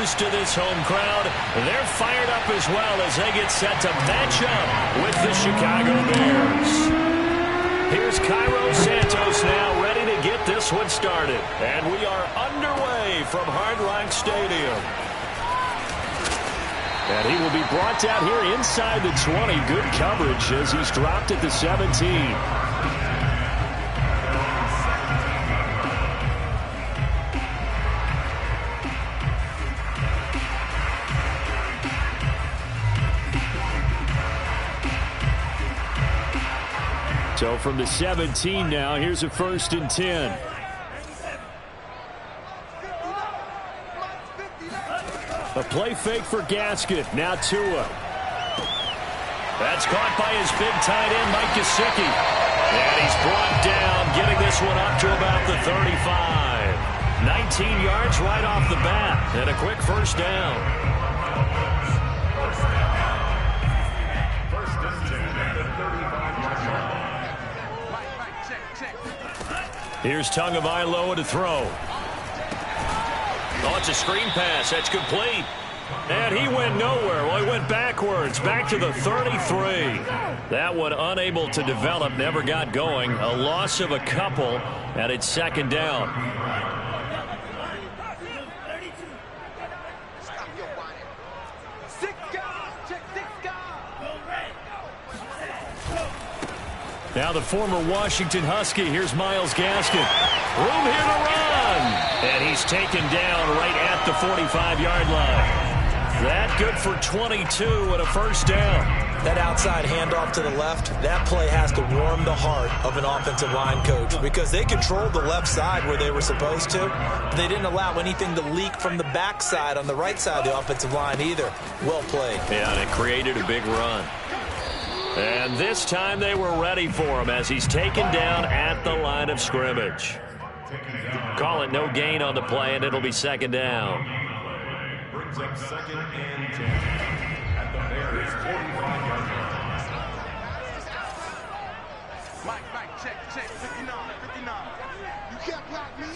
used to this home crowd. They're fired up as well as they get set to match up with the Chicago Bears. Here's Cairo Santos now ready to get this one started. And we are underway from Hard Rock Stadium. And he will be brought down here inside the 20. Good coverage as he's dropped at the 17. So from the 17 now, here's a 1st and 10. A play fake for Gaskin. Now Tua. That's caught by his big tight end, Mike Gesicki. And he's brought down, getting this one up to about the 35. 19 yards right off the bat, and a quick 1st down. Here's Tagovailoa to throw. Oh, it's a screen pass. That's complete. And he went nowhere. Well, he went backwards, back to the 33. That one unable to develop, never got going. A loss of a couple, and it's 2nd down. Now the former Washington Husky. Here's Myles Gaskin. Room here to run. And he's taken down right at the 45-yard line. That good for 22 and a 1st down. That outside handoff to the left, that play has to warm the heart of an offensive line coach because they controlled the left side where they were supposed to. But they didn't allow anything to leak from the backside on the right side of the offensive line either. Well played. Yeah, and it created a big run. And this time they were ready for him as he's taken down at the line of scrimmage. Call it no gain on the play, and it'll be 2nd down. Brings up 2nd and 10 at the Bears' 45-yard line. Mike, check, 59. You can't block me.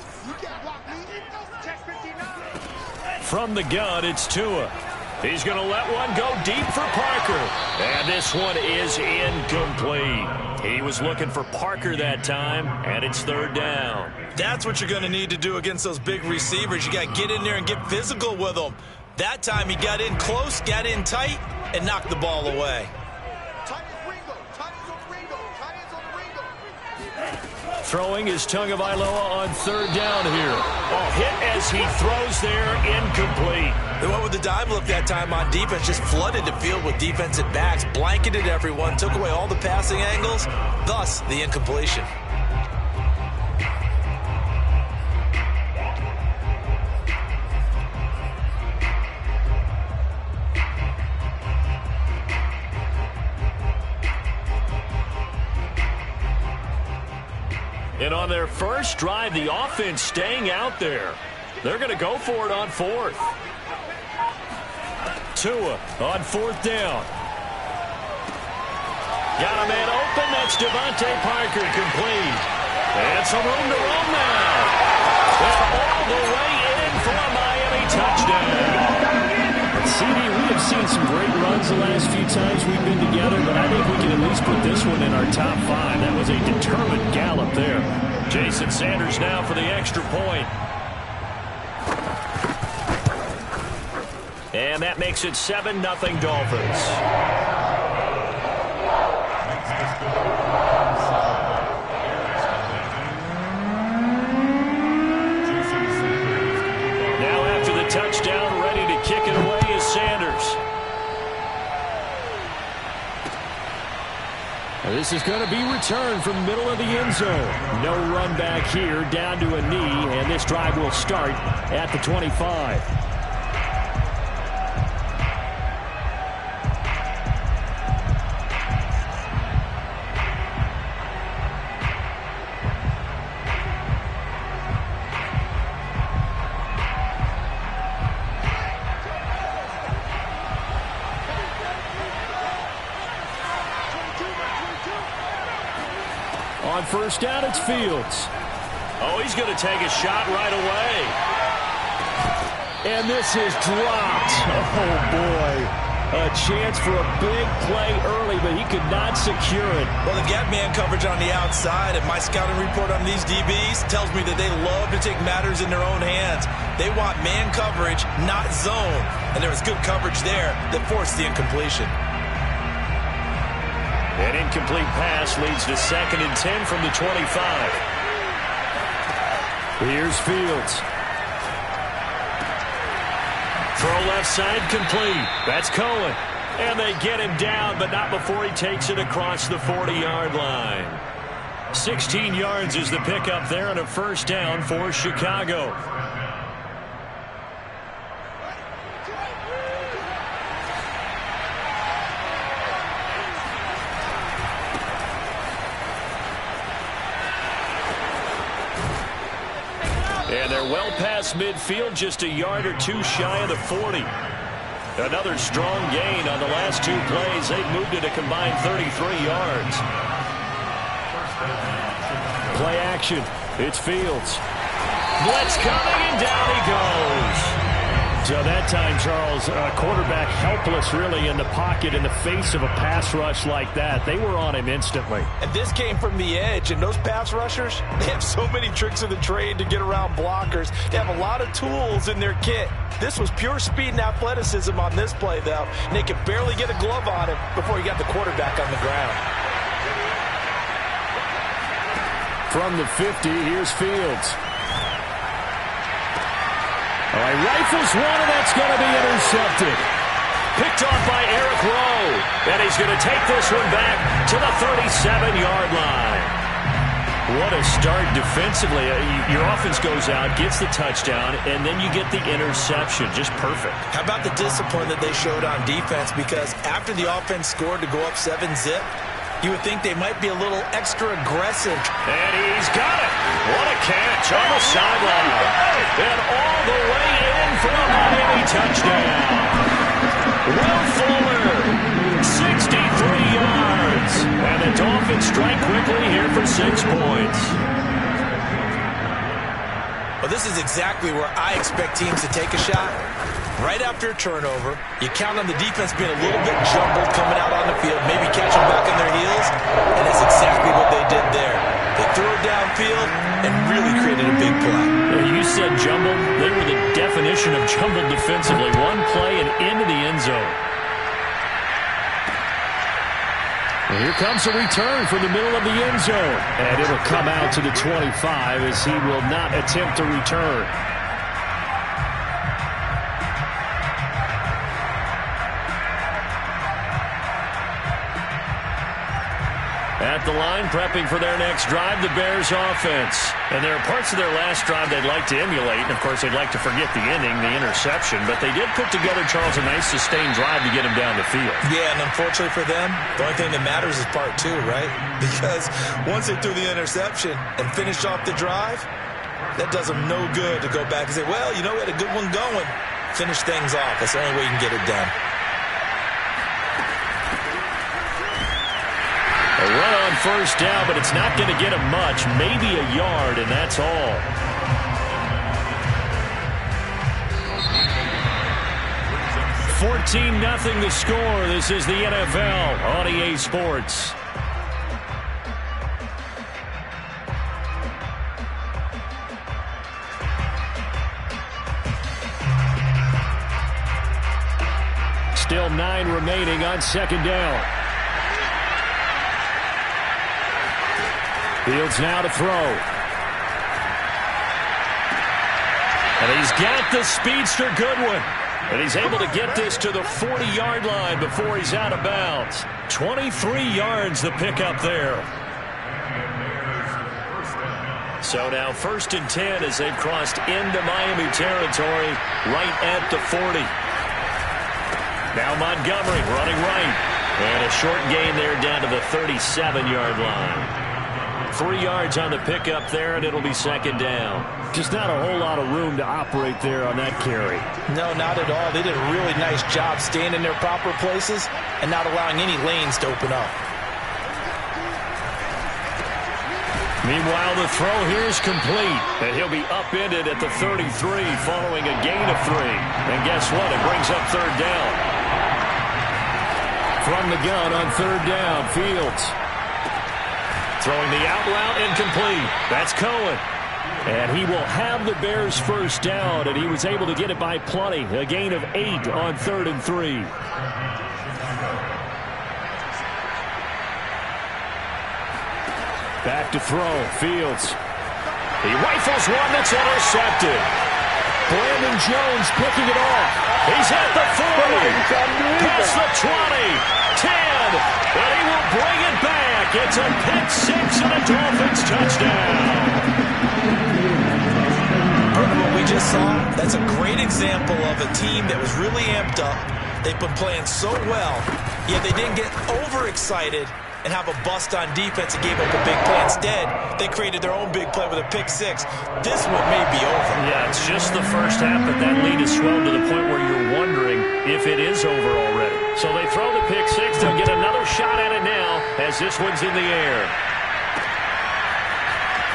Check 59. From the gun, it's Tua. He's going to let one go deep for Parker. And this one is incomplete. He was looking for Parker that time, and it's 3rd down. That's what you're going to need to do against those big receivers. You got to get in there and get physical with them. That time he got in close, got in tight, and knocked the ball away. Throwing is Tagovailoa on 3rd down here. Oh, hit as he throws there, incomplete. They went with the dime look that time on defense, just flooded the field with defensive backs, blanketed everyone, took away all the passing angles, thus the incompletion. And on their first drive, the offense staying out there. They're going to go for it on 4th. Tua on 4th down. Got a man open. That's Devontae Parker, complete. And some room to roam now. And all the way in for a Miami touchdown. CD, we have seen some great runs the last few times we've been together, but I think we can at least put this one in our top 5. That was a determined gallop there. Jason Sanders now for the extra point. And that makes it 7-0 Dolphins. Now after the touchdown, ready to kick it away is Sanders. This is going to be returned from middle of the end zone. No run back here, down to a knee, and this drive will start at the 25. On 1st down, it's Fields. Oh, he's going to take a shot right away. And this is dropped. Oh, boy. A chance for a big play early, but he could not secure it. Well, they've got man coverage on the outside, and my scouting report on these DBs tells me that they love to take matters in their own hands. They want man coverage, not zone. And there was good coverage there that forced the incompletion. An incomplete pass leads to 2nd and 10 from the 25. Here's Fields. Throw left side complete. That's Cohen. And they get him down, but not before he takes it across the 40-yard line. 16 yards is the pickup there and a first down for Chicago. And they're well past midfield, just a yard or two shy of the 40. Another strong gain on the last 2 plays. They've moved it a combined 33 yards. Play action. It's Fields. Blitz coming, and down he goes. So that time, Charles, quarterback helpless really in the pocket in the face of a pass rush like that. They were on him instantly. And this came from the edge, and those pass rushers, they have so many tricks of the trade to get around blockers. They have a lot of tools in their kit. This was pure speed and athleticism on this play, though, and they could barely get a glove on him before he got the quarterback on the ground. From the 50, here's Fields. All right, rifles one, and that's going to be intercepted. Picked off by Eric Rowe. And he's going to take this one back to the 37-yard line. What a start defensively. Your offense goes out, gets the touchdown, and then you get the interception. Just perfect. How about the discipline that they showed on defense? Because after the offense scored to go up 7-zip, you would think they might be a little extra aggressive. And he's got it. What a catch on the sideline. And all the way in for a Miami touchdown. Will Fuller, 63 yards. And the Dolphins strike quickly here for 6 points. Well, this is exactly where I expect teams to take a shot. Right after a turnover, you count on the defense being a little bit jumbled coming out on the field, maybe catch them back on their heels, and that's exactly what they did there. They threw it downfield and really created a big play. Yeah, you said jumbled. They were the definition of jumbled defensively. One play and into the end zone. And here comes a return from the middle of the end zone. And it'll come out to the 25 as he will not attempt to return. At the line, prepping for their next drive, the Bears offense. And there are parts of their last drive they'd like to emulate. And, of course, they'd like to forget the ending, the interception. But they did put together, Charles, a nice sustained drive to get him down the field. Yeah, and unfortunately for them, the only thing that matters is part 2, right? Because once they threw the interception and finished off the drive, that does them no good to go back and say, well, you know, we had a good one going. Finish things off. That's the only way you can get it done. A run on first down, but it's not going to get him much. Maybe a yard, and that's all. $14-0 the score. This is the NFL on EA Sports. Still 9 remaining on second down. Fields now to throw. And he's got the speedster Goodwin. And he's able to get this to the 40-yard line before he's out of bounds. 23 yards the pickup there. So now 1st and 10 as they've crossed into Miami territory right at the 40. Now Montgomery running right. And a short gain there down to the 37-yard line. 3 yards on the pickup there, and it'll be second down. Just not a whole lot of room to operate there on that carry. No, not at all. They did a really nice job staying in their proper places and not allowing any lanes to open up. Meanwhile, the throw here is complete, and he'll be upended at the 33 following a gain of 3. And guess what? It brings up third down. From the gun on third down, Fields. Throwing the out route, incomplete. That's Cohen. And he will have the Bears first down, and he was able to get it by plenty. A gain of 8 on 3rd and 3. Back to throw, Fields. He rifles one that's intercepted. Brandon Jones picking it off. He's at the 40. Past the 20. 10. And he will bring it back. It's a pick 6 and a Dolphins touchdown. What we just saw, that's a great example of a team that was really amped up. They've been playing so well, yet they didn't get overexcited and have a bust on defense and gave up a big play. Instead, they created their own big play with a pick 6. This one may be over. Yeah, it's just the first half, but that lead has swelled to the point where you're wondering if it is over already. So they throw the pick 6. They'll get another shot at it now as this one's in the air.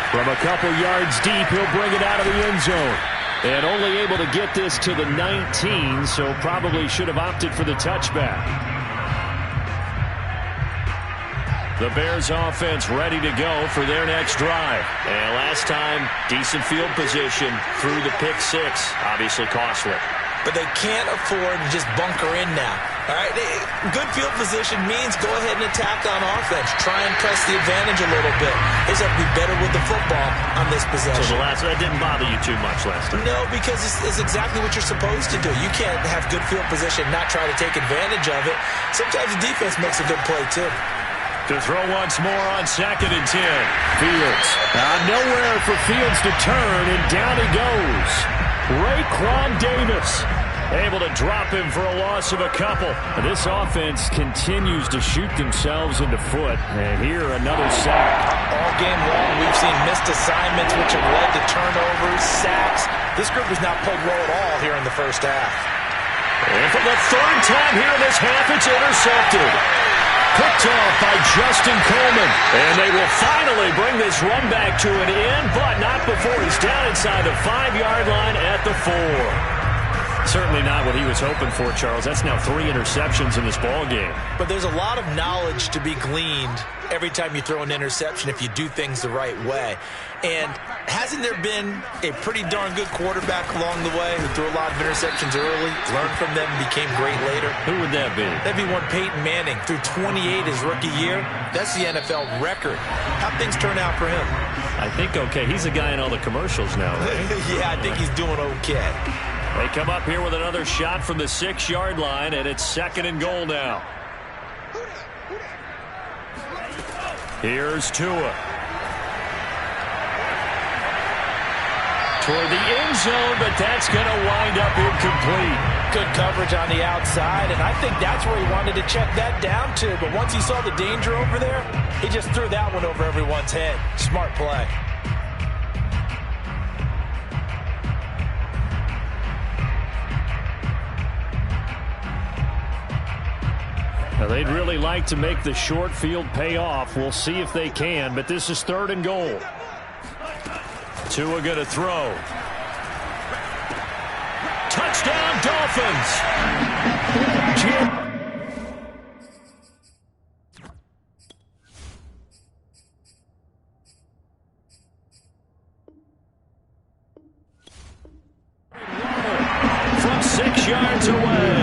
From a couple yards deep, he'll bring it out of the end zone. And only able to get this to the 19, so probably should have opted for the touchback. The Bears offense ready to go for their next drive. And last time, decent field position through the pick 6. Obviously costly. But they can't afford to just bunker in now. All right, good field position means go ahead and attack on offense. Try and press the advantage a little bit. They just have to be better with the football on this possession. So that didn't bother you too much last time? No, because it's exactly what you're supposed to do. You can't have good field position and not try to take advantage of it. Sometimes the defense makes a good play, too. To throw once more on 2nd and 10. Fields. Nowhere for Fields to turn, and down he goes. Raekwon Davis able to drop him for a loss of a couple. This offense continues to shoot themselves in the foot. And here, another sack. All game long, we've seen missed assignments, which have led to turnovers, sacks. This group has not played well at all here in the first half. And for the 3rd time here in this half, it's intercepted. Picked off by Justin Coleman. And they will finally bring this run back to an end, but not before he's down inside the 5-yard line at the 4. Certainly not what he was hoping for, Charles. That's now 3 interceptions in this ball game. But there's a lot of knowledge to be gleaned every time you throw an interception if you do things the right way. And hasn't there been a pretty darn good quarterback along the way who threw a lot of interceptions early, learned from them, and became great later? Who would that be? That'd be one Peyton Manning. Threw 28 his rookie year. That's the NFL record. How'd things turn out for him? I think okay. He's a guy in all the commercials now, right? Yeah, I think he's doing okay. They come up here with another shot from the 6-yard line, and it's 2nd and goal now. Here's Tua. Toward the end zone, but that's going to wind up incomplete. Good coverage on the outside, and I think that's where he wanted to check that down to. But once he saw the danger over there, he just threw that one over everyone's head. Smart play. Now, they'd really like to make the short field pay off. We'll see if they can, but this is 3rd and goal. Tua going to throw. Touchdown, Dolphins! From 6 yards away.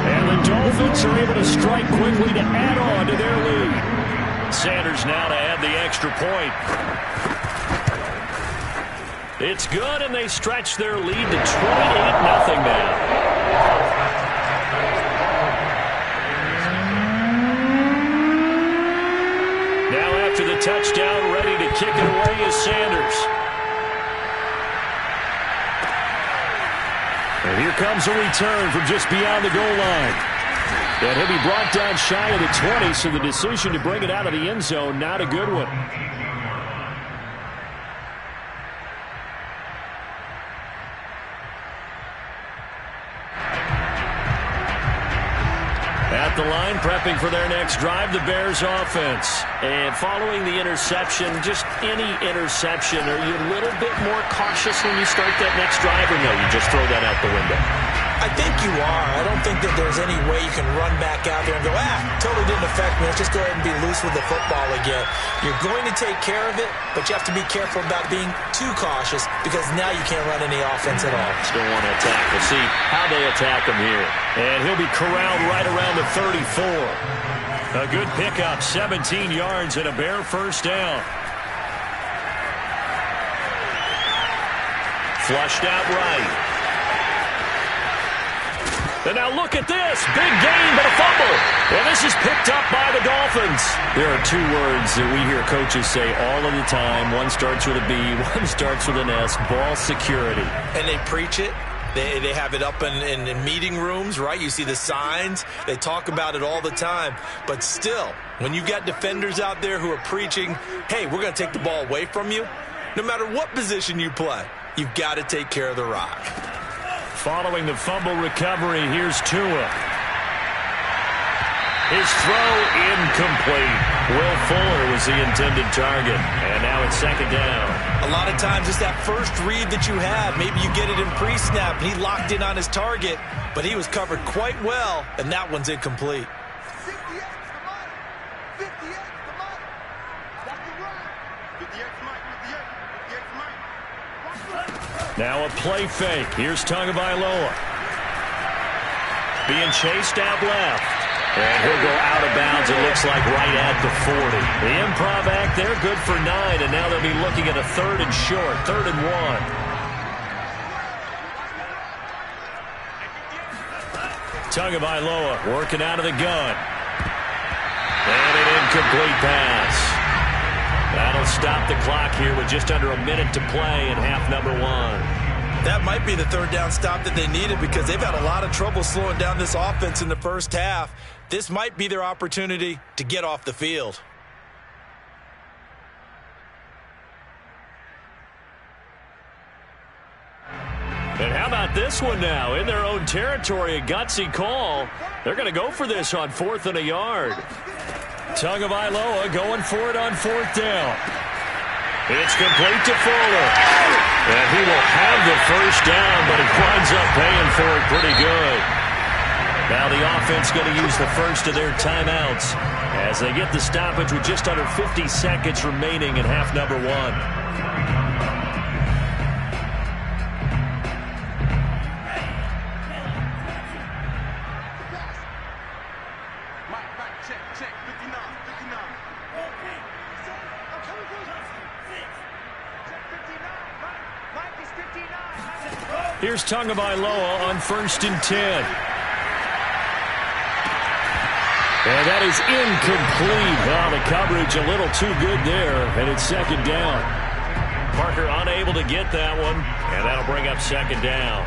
And the Dolphins are able to strike quickly to add on to their lead. Sanders now to add the extra point. It's good, and they stretch their lead to 28-0 now. Now after the touchdown, ready to kick it away is Sanders. And here comes a return from just beyond the goal line. And he'll be brought down shy of the 20, so the decision to bring it out of the end zone, not a good one. At the line, prepping for their next drive, the Bears offense. And following the interception, just any interception, are you a little bit more cautious when you start that next drive, or no, you just throw that out the window? I think you are. I don't think that there's any way you can run back out there and go, totally didn't affect me. Let's just go ahead and be loose with the football again. You're going to take care of it, but you have to be careful about being too cautious because now you can't run any offense at all. Still want to attack. We'll see how they attack him here. And he'll be corralled right around the 34. A good pickup, 17 yards and a Bear first down. Flushed out right. And now look at this. Big gain, but a fumble. And this is picked up by the Dolphins. There are two words that we hear coaches say all of the time. One starts with a B, one starts with an S. Ball security. And they preach it. They have it up in meeting rooms, right? You see the signs. They talk about it all the time. But still, when you've got defenders out there who are preaching, hey, we're going to take the ball away from you, no matter what position you play, you've got to take care of the rock. Following the fumble recovery, here's Tua. His throw incomplete. Will Fuller was the intended target. And now it's second down. A lot of times it's that first read that you have. Maybe you get it in pre-snap and he locked in on his target, but he was covered quite well, and that one's incomplete. Now a play fake. Here's Tagovailoa. Being chased out left. And he'll go out of bounds, it looks like, right at the 40. The improv act there, good for 9, and now they'll be looking at a 3rd and short, 3rd and 1. Tagovailoa working out of the gun. And an incomplete pass. That'll stop the clock here with just under a minute to play in half number 1. That might be the 3rd down stop that they needed because they've had a lot of trouble slowing down this offense in the first half. This might be their opportunity to get off the field. And how about this one now? In their own territory, a gutsy call. They're going to go for this on 4th and a yard. Tagovailoa going for it on 4th down. It's complete to Fuller. And he will have the first down, but he winds up paying for it pretty good. Now the offense going to use the first of their timeouts as they get the stoppage with just under 50 seconds remaining in half number 1. Here's Tagovailoa on 1st and 10. And that is incomplete. Well, the coverage a little too good there, and it's second down. Parker unable to get that one, and that'll bring up second down.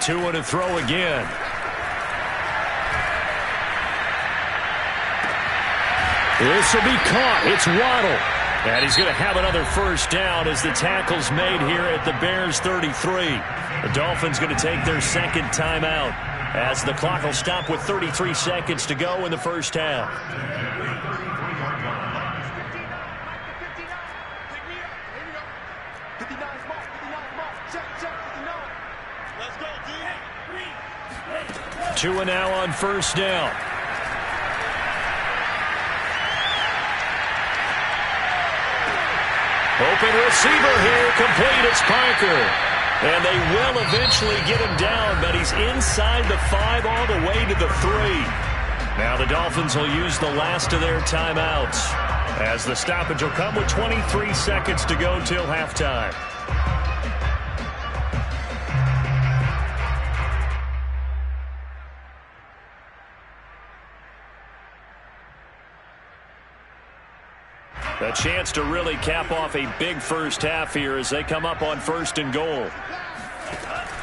Tua to throw again. This will be caught. It's Waddle. And he's going to have another first down as the tackle's made here at the Bears 33. The Dolphins going to take their second timeout as the clock will stop with 33 seconds to go in the first half. Tua now on first down. Open receiver here, complete, it's Parker. And they will eventually get him down, but he's inside the 5 all the way to the 3. Now the Dolphins will use the last of their timeouts as the stoppage will come with 23 seconds to go till halftime. A chance to really cap off a big first half here as they come up on 1st and goal.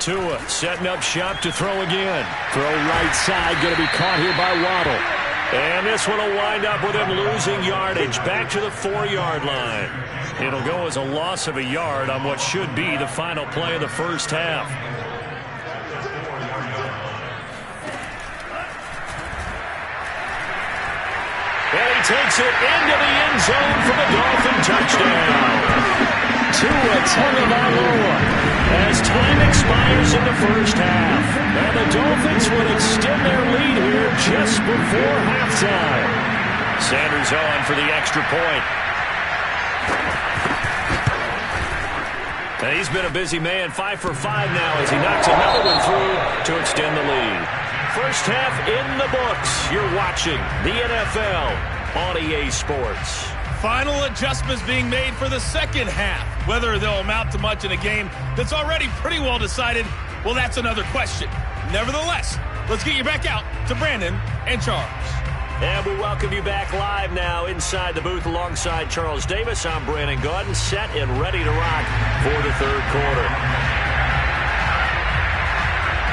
Tua setting up shop to throw again. Throw right side, going to be caught here by Waddle. And this one will wind up with him losing yardage back to the 4-yard line. It'll go as a loss of a yard on what should be the final play of the first half. And he takes it into the end zone for the Dolphin touchdown. Tua Tagovailoa as time expires in the first half. And the Dolphins will extend their lead here just before halftime. Sanders on for the extra point. And he's been a busy man, 5 for 5 now as he knocks another one through to extend the lead. First half in the books. You're watching the NFL on EA Sports. Final adjustments being made for the second half. Whether they'll amount to much in a game that's already pretty well decided, well, that's another question. Nevertheless, let's get you back out to Brandon and Charles. And we welcome you back live now inside the booth alongside Charles Davis. I'm Brandon Gaudin, set and ready to rock for the third quarter.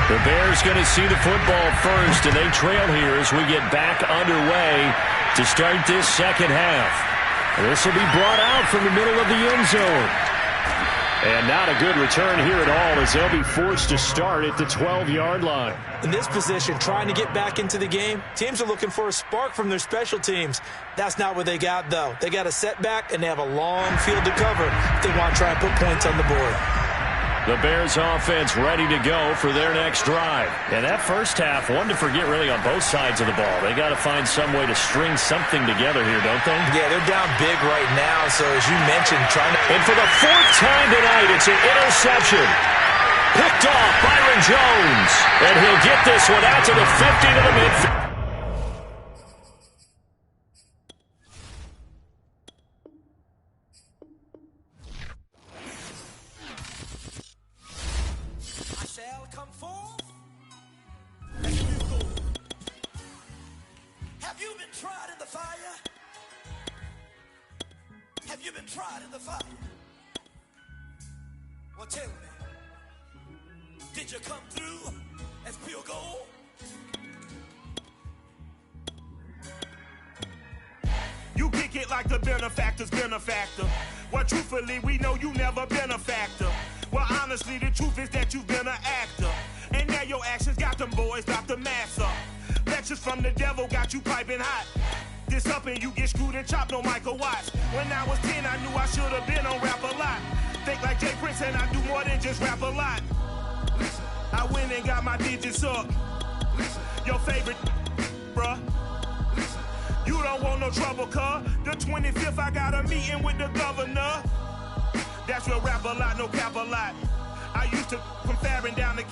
The Bears going to see the football first, and they trail here as we get back underway to start this second half. This will be brought out from the middle of the end zone. And not a good return here at all as they'll be forced to start at the 12-yard line. In this position, trying to get back into the game, teams are looking for a spark from their special teams. That's not what they got, though. They got a setback, and they have a long field to cover if they want to try and put points on the board. The Bears offense ready to go for their next drive. And that first half, one to forget really on both sides of the ball. They got to find some way to string something together here, don't they? Yeah, they're down big right now, so as you mentioned, trying to... And for the 4th time tonight, it's an interception. Picked off Byron Jones. And he'll get this one out to the 50 to the midfield. Have you been tried in the fire? Well, tell me, did you come through as pure gold? You kick it like the benefactor's benefactor. Well, truthfully, we know you never been a factor. Well, honestly, the truth is that you've been an actor. And now your actions got them boys locked the mass up. Lectures from the devil got you piping hot. This up and you get screwed and chopped on Michael Watts. When I was 10, I knew I should have been on rap a lot. Think like Jay Prince and I do more than just rap a lot. Listen, I went and got my digits up. Listen, your favorite, bruh. Listen, you don't want no trouble, cuz. The 25th, I got a meeting with the governor. That's real rap a lot, no cap a lot. I used to from Farron down to